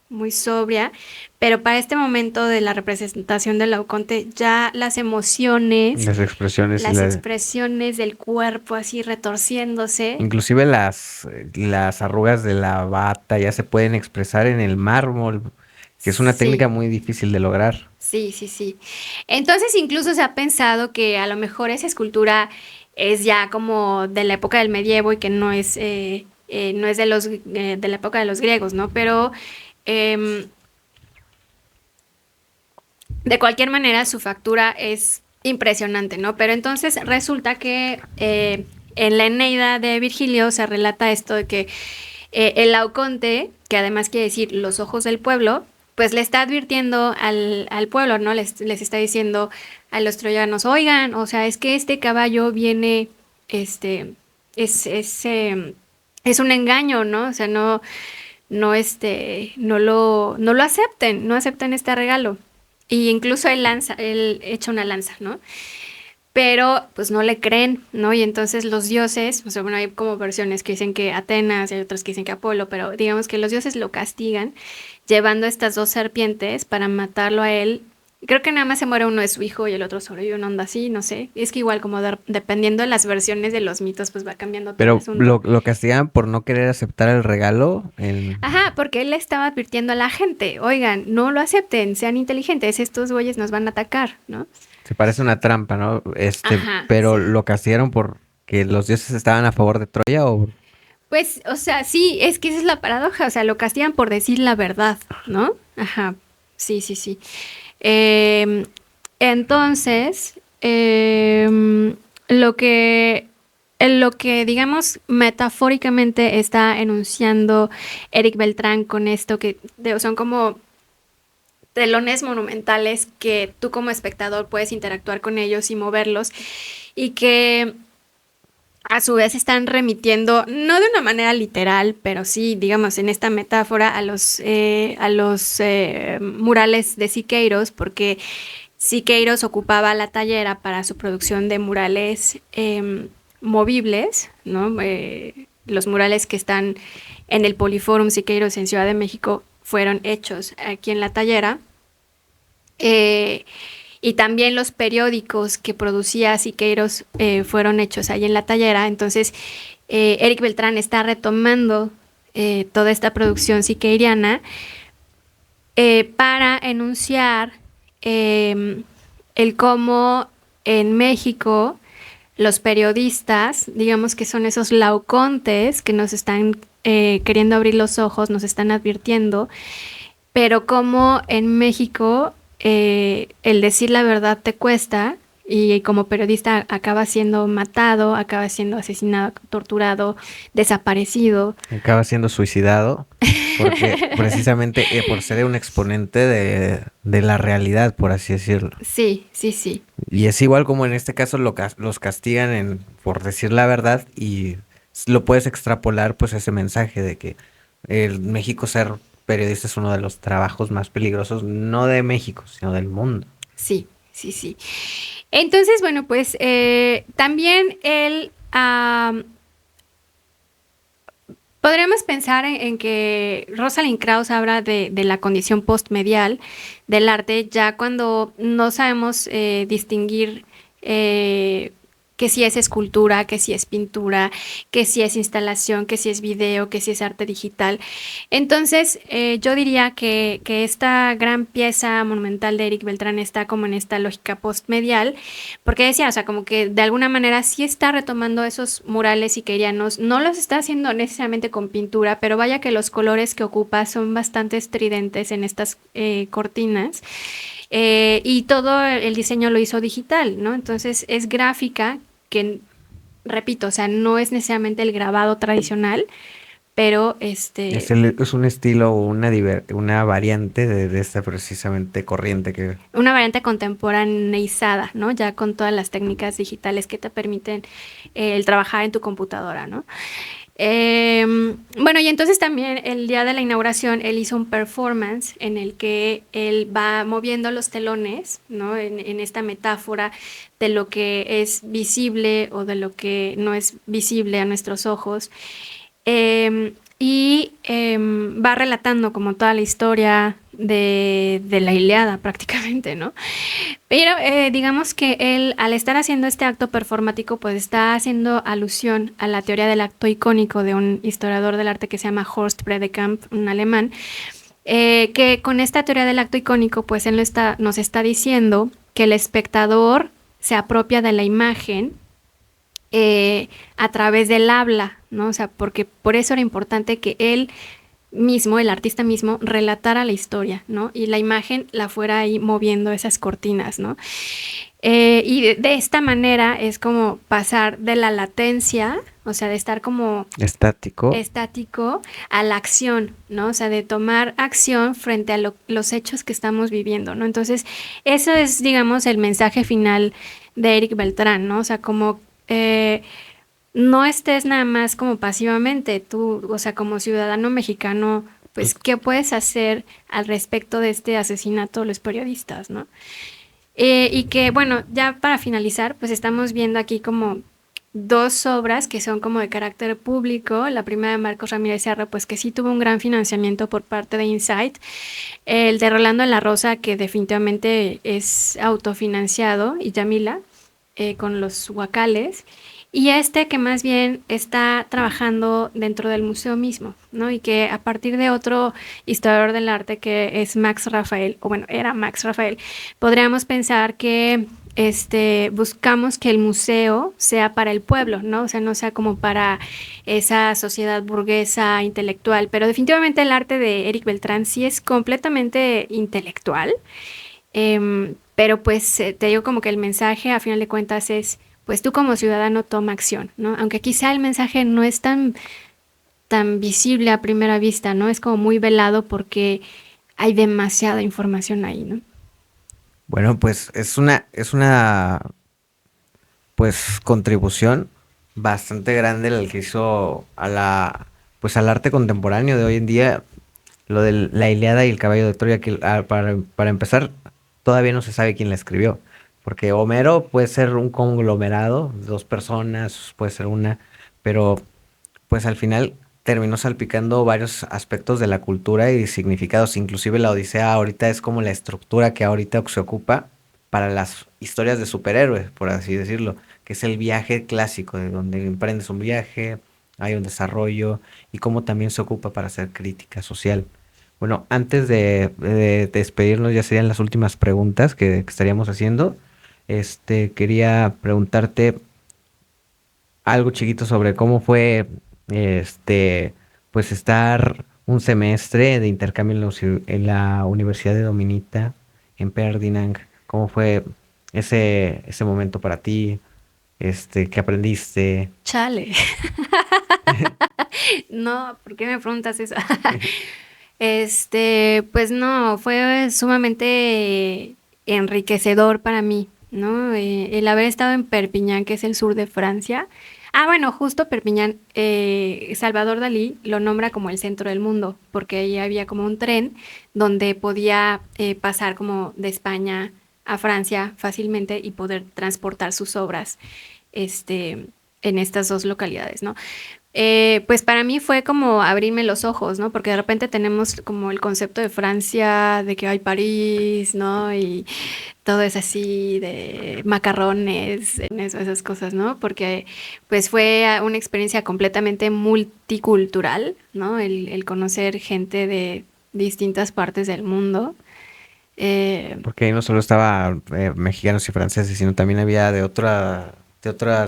muy sobria, pero para este momento de la representación del Laoconte ya las emociones, Las expresiones y las expresiones del cuerpo así retorciéndose. inclusive las arrugas de la bata ya se pueden expresar en el mármol, que es una técnica Sí, muy difícil de lograr. sí, sí, sí. Entonces incluso se ha pensado que a lo mejor esa escultura es ya como de la época del medievo y que no es de la época de los griegos, ¿no? Pero em, de cualquier manera su factura es impresionante, ¿no? Pero entonces resulta que en la Eneida de Virgilio se relata esto de que el Laoconte, que además quiere decir los ojos del pueblo, pues le está advirtiendo al pueblo, ¿no? Les está diciendo a los troyanos, oigan, o sea, es que este caballo viene, este, es un engaño, ¿no? O sea, no lo acepten, no acepten este regalo. Y incluso él echa una lanza, ¿no? pero pues no le creen, ¿no? Y entonces los dioses, o sea, bueno, hay como versiones que dicen que Atenas y hay otras que dicen que Apolo, pero digamos que los dioses lo castigan llevando estas dos serpientes para matarlo a él. Creo que nada más se muere uno de su hijo y el otro sobrevive, una onda así, no sé. Es que igual como dependiendo de las versiones de los mitos, pues va cambiando todo el Pero asunto. lo castigan por no querer aceptar el regalo. Ajá, porque él le estaba advirtiendo a la gente, oigan, no lo acepten, sean inteligentes, estos güeyes nos van a atacar, ¿no? Se parece una trampa, ¿no? Ajá, Pero sí. lo castigaron porque los dioses estaban a favor de Troya o... Pues, o sea, sí, es que esa es la paradoja, o sea, lo castigan por decir la verdad, ¿no? Ajá, sí, sí, sí. Eh, entonces, lo que, lo que, digamos, metafóricamente está enunciando Eric Beltrán con esto, son como telones monumentales que tú como espectador puedes interactuar con ellos y moverlos, y que a su vez están remitiendo, no de una manera literal, pero sí, digamos, en esta metáfora a los murales de Siqueiros, porque Siqueiros ocupaba la tallera para su producción de murales movibles, ¿no? Los murales que están en el Poliforum Siqueiros en Ciudad de México fueron hechos aquí en la tallera. Eh, y también los periódicos que producía Siqueiros fueron hechos ahí en la tallera. Entonces, Eric Beltrán está retomando toda esta producción siqueiriana para enunciar el cómo en México los periodistas, digamos que son esos laucontes que nos están queriendo abrir los ojos, nos están advirtiendo, pero como en México el decir la verdad te cuesta y como periodista acaba siendo matado, acaba siendo asesinado, torturado, desaparecido. Acaba siendo suicidado porque precisamente por ser un exponente de la realidad, por así decirlo. Sí, sí, sí. Y es igual como en este caso los castigan por decir la verdad y lo puedes extrapolar pues ese mensaje de que el México ser periodista es uno de los trabajos más peligrosos, no de México, sino del mundo. Sí, sí, sí. Entonces, bueno, pues también él podríamos pensar en que Rosalind Krauss habla de la condición postmedial del arte, ya cuando no sabemos distinguir que si es escultura, que si es pintura, que si es instalación, que si es video, que si es arte digital. Entonces, yo diría que esta gran pieza monumental de Eric Beltrán está como en esta lógica postmedial, porque decía, o sea, como que de alguna manera sí está retomando esos murales siqueirianos, no los está haciendo necesariamente con pintura, pero vaya que los colores que ocupa son bastante estridentes en estas cortinas. Y todo el diseño lo hizo digital, ¿no? Entonces es gráfica que, repito, o sea, no es necesariamente el grabado tradicional, pero Es un estilo o una variante de esta precisamente corriente que... una variante contemporaneizada, ¿no? Ya con todas las técnicas digitales que te permiten el trabajar en tu computadora, ¿no? Bueno, y entonces también el día de la inauguración él hizo un performance en el que él va moviendo los telones, ¿no? En esta metáfora de lo que es visible o de lo que no es visible a nuestros ojos. Va relatando como toda la historia de la Ilíada prácticamente, ¿no? Pero digamos que él, al estar haciendo este acto performático, pues está haciendo alusión a la teoría del acto icónico de un historiador del arte que se llama Horst Bredekamp, un alemán, que con esta teoría del acto icónico, pues él nos está diciendo que el espectador se apropia de la imagen a través del habla, ¿no? O sea, porque por eso era importante que él mismo, el artista mismo, relatara la historia, ¿no? Y la imagen la fuera ahí moviendo esas cortinas, ¿no? Y de esta manera es como pasar de la latencia, o sea, de estar como estático a la acción, ¿no? O sea, de tomar acción frente a los hechos que estamos viviendo, ¿no? Entonces, eso es, digamos, el mensaje final de Eric Beltrán, ¿no? O sea, como no estés nada más como pasivamente, tú, o sea, como ciudadano mexicano, pues, ¿qué puedes hacer al respecto de este asesinato de los periodistas, ¿no? Y que, bueno, ya para finalizar, pues estamos viendo aquí como dos obras que son como de carácter público. La primera de Marcos Ramírez Serra, pues que sí tuvo un gran financiamiento por parte de Insight. El de Rolando en la Rosa, que definitivamente es autofinanciado, y Yamila, con los huacales. Y este que más bien está trabajando dentro del museo mismo, ¿no? Y que a partir de otro historiador del arte que es Max Rafael, o bueno, era Max Rafael, podríamos pensar que buscamos que el museo sea para el pueblo, ¿no? O sea, no sea como para esa sociedad burguesa intelectual, pero definitivamente el arte de Eric Beltrán sí es completamente intelectual, pero pues te digo como que el mensaje a final de cuentas es, pues tú como ciudadano toma acción, ¿no? Aunque quizá el mensaje no es tan visible a primera vista, ¿no? Es como muy velado porque hay demasiada información ahí, ¿no? Bueno, pues es una pues contribución bastante grande la que hizo pues al arte contemporáneo de hoy en día. Lo de la Ilíada y el caballo de Troya, que para empezar, todavía no se sabe quién la escribió. Porque Homero puede ser un conglomerado, dos personas, puede ser una, pero pues al final terminó salpicando varios aspectos de la cultura y significados. Inclusive la Odisea ahorita es como la estructura que ahorita se ocupa para las historias de superhéroes, por así decirlo, que es el viaje clásico, de donde emprendes un viaje, hay un desarrollo y cómo también se ocupa para hacer crítica social. Bueno, antes de despedirnos, ya serían las últimas preguntas que estaríamos haciendo. Quería preguntarte algo chiquito sobre cómo fue, este, pues estar un semestre de intercambio en la Universidad de Dominica, en Ferdinand. ¿Cómo fue ese momento para ti? ¿Qué aprendiste? Chale. No, ¿por qué me preguntas eso? Pues no, fue sumamente enriquecedor para mí, ¿no? El haber estado en Perpiñán, que es el sur de Francia. Ah, bueno, justo Perpiñán, Salvador Dalí lo nombra como el centro del mundo, porque ahí había como un tren donde podía pasar como de España a Francia fácilmente y poder transportar sus obras, este, en estas dos localidades, ¿no? Pues para mí fue como abrirme los ojos, ¿no? Porque de repente tenemos como el concepto de Francia, de que hay París, ¿no? Y todo es así, de macarrones, en eso, esas cosas, ¿no? Porque pues fue una experiencia completamente multicultural, ¿no? El conocer gente de distintas partes del mundo. Eh, Porque ahí no solo estaba mexicanos y franceses, sino también había de otras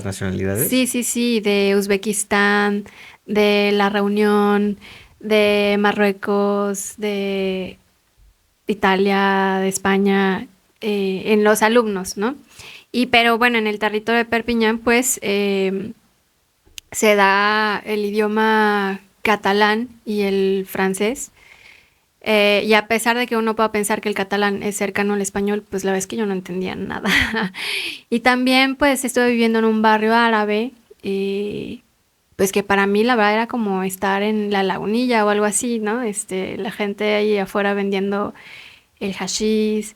nacionalidades. Sí, sí, sí, de Uzbekistán, de La Reunión, de Marruecos, de Italia, de España, en los alumnos, ¿no? Y pero bueno, en el territorio de Perpiñán, pues se da el idioma catalán y el francés. Y a pesar de que uno pueda pensar que el catalán es cercano al español, pues la verdad es que yo no entendía nada. Y también pues estuve viviendo en un barrio árabe, pues que para mí la verdad era como estar en la Lagunilla o algo así, ¿no? La gente ahí afuera vendiendo el hashish,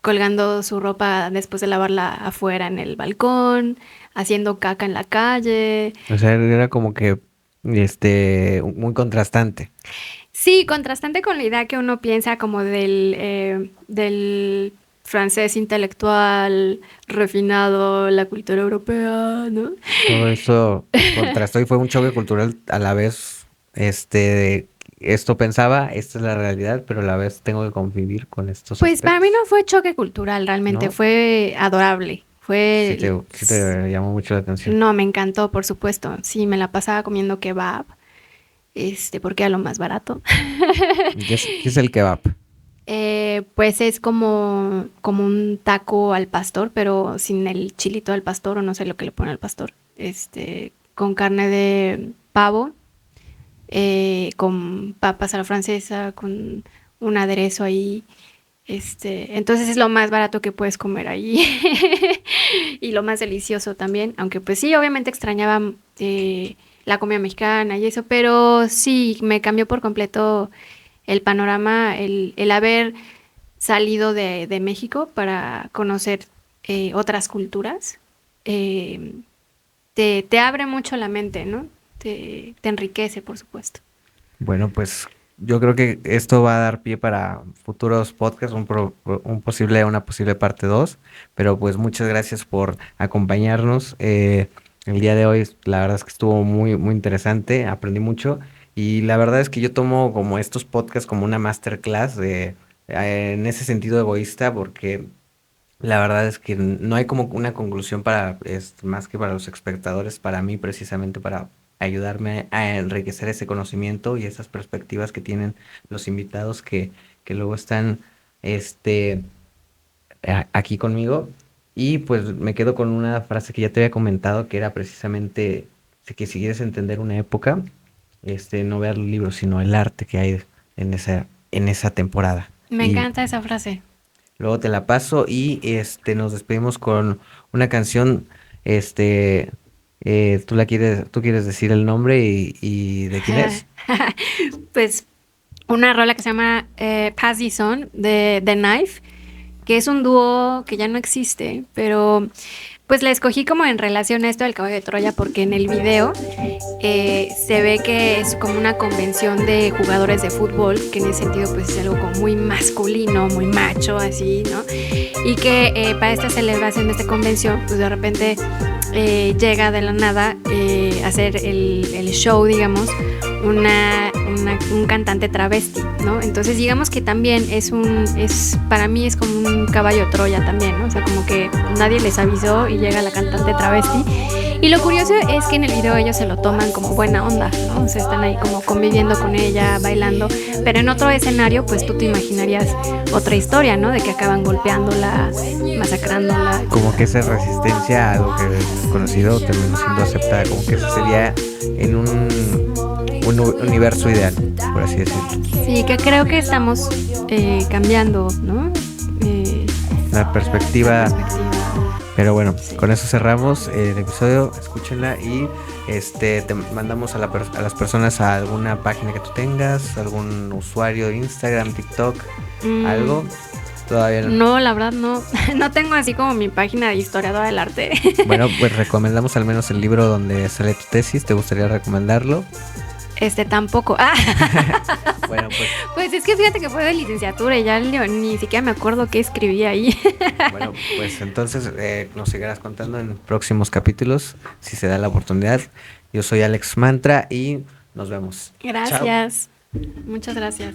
colgando su ropa después de lavarla afuera en el balcón, haciendo caca en la calle. O sea, era como que muy contrastante. Sí, contrastante con la idea que uno piensa como del francés intelectual, refinado, la cultura europea, ¿no? Todo eso contrastó y fue un choque cultural a la vez. Esto pensaba, esta es la realidad, pero a la vez tengo que convivir con estos Pues para mí aspectos, no fue choque cultural, realmente ¿no? fue adorable. Sí te llamó mucho la atención. No, me encantó, por supuesto. Sí, me la pasaba comiendo kebab, porque era lo más barato. Qué es el kebab? Pues es como un taco al pastor, pero sin el chilito al pastor, o no sé lo que le pone al pastor. Con carne de pavo, con papas a la francesa, con un aderezo ahí. Entonces es lo más barato que puedes comer ahí. Y lo más delicioso también. Aunque pues sí, obviamente extrañaba la comida mexicana y eso, pero sí, me cambió por completo el panorama, el haber salido de México para conocer otras culturas, eh, te abre mucho la mente, ¿no? Te enriquece, por supuesto. Bueno, pues yo creo que esto va a dar pie para futuros podcasts, una posible parte 2, pero pues muchas gracias por acompañarnos. El día de hoy, la verdad es que estuvo muy, muy interesante, aprendí mucho y la verdad es que yo tomo como estos podcasts como una masterclass en ese sentido egoísta, porque la verdad es que no hay como una conclusión más que para los espectadores, para mí precisamente para ayudarme a enriquecer ese conocimiento y esas perspectivas que tienen los invitados que luego están este, aquí conmigo. Y pues me quedo con una frase que ya te había comentado, que era precisamente que si quieres entender una época, no veas los libros, sino el arte que hay en esa temporada. Me Y encanta esa frase. luego te la paso y nos despedimos con una canción. Este, tú quieres decir el nombre y de quién es. Pues una rola que se llama Pass the Sun de The Knife, que es un dúo que ya no existe, pero pues la escogí como en relación a esto del caballo de Troya porque en el video se ve que es como una convención de jugadores de fútbol, que en ese sentido pues es algo como muy masculino, muy macho, así, ¿no? Y que para esta celebración de esta convención pues de repente llega de la nada a hacer el show, digamos, un cantante travesti, ¿no? Entonces digamos que también para mí es como un caballo Troya también, ¿no? O sea, como que nadie les avisó y llega la cantante travesti. Y lo curioso es que en el video ellos se lo toman como buena onda, ¿no? O sea, están ahí como conviviendo con ella, bailando, pero en otro escenario, pues tú te imaginarías otra historia, ¿no? De que acaban golpeándola, masacrándola. Como que esa resistencia a algo que es desconocido terminó siendo aceptada, como que eso sería en un universo ideal, por así decirlo. Sí, que creo que estamos cambiando, ¿no? La perspectiva. La perspectiva. Pero bueno, con eso cerramos el episodio. Escúchenla y te mandamos a las personas a alguna página que tú tengas, algún usuario de Instagram, TikTok, algo. Todavía no. No, la verdad no. No tengo así como mi página de historiadora del arte. Bueno, pues recomendamos al menos el libro donde sale tu tesis. ¿Te gustaría recomendarlo? Tampoco. Bueno, pues es que fíjate que fue de licenciatura y ya ni siquiera me acuerdo qué escribí ahí. Bueno, pues entonces nos seguirás contando en próximos capítulos, si se da la oportunidad. Yo soy Alex Mantra y nos vemos. Gracias. Chao. Muchas gracias.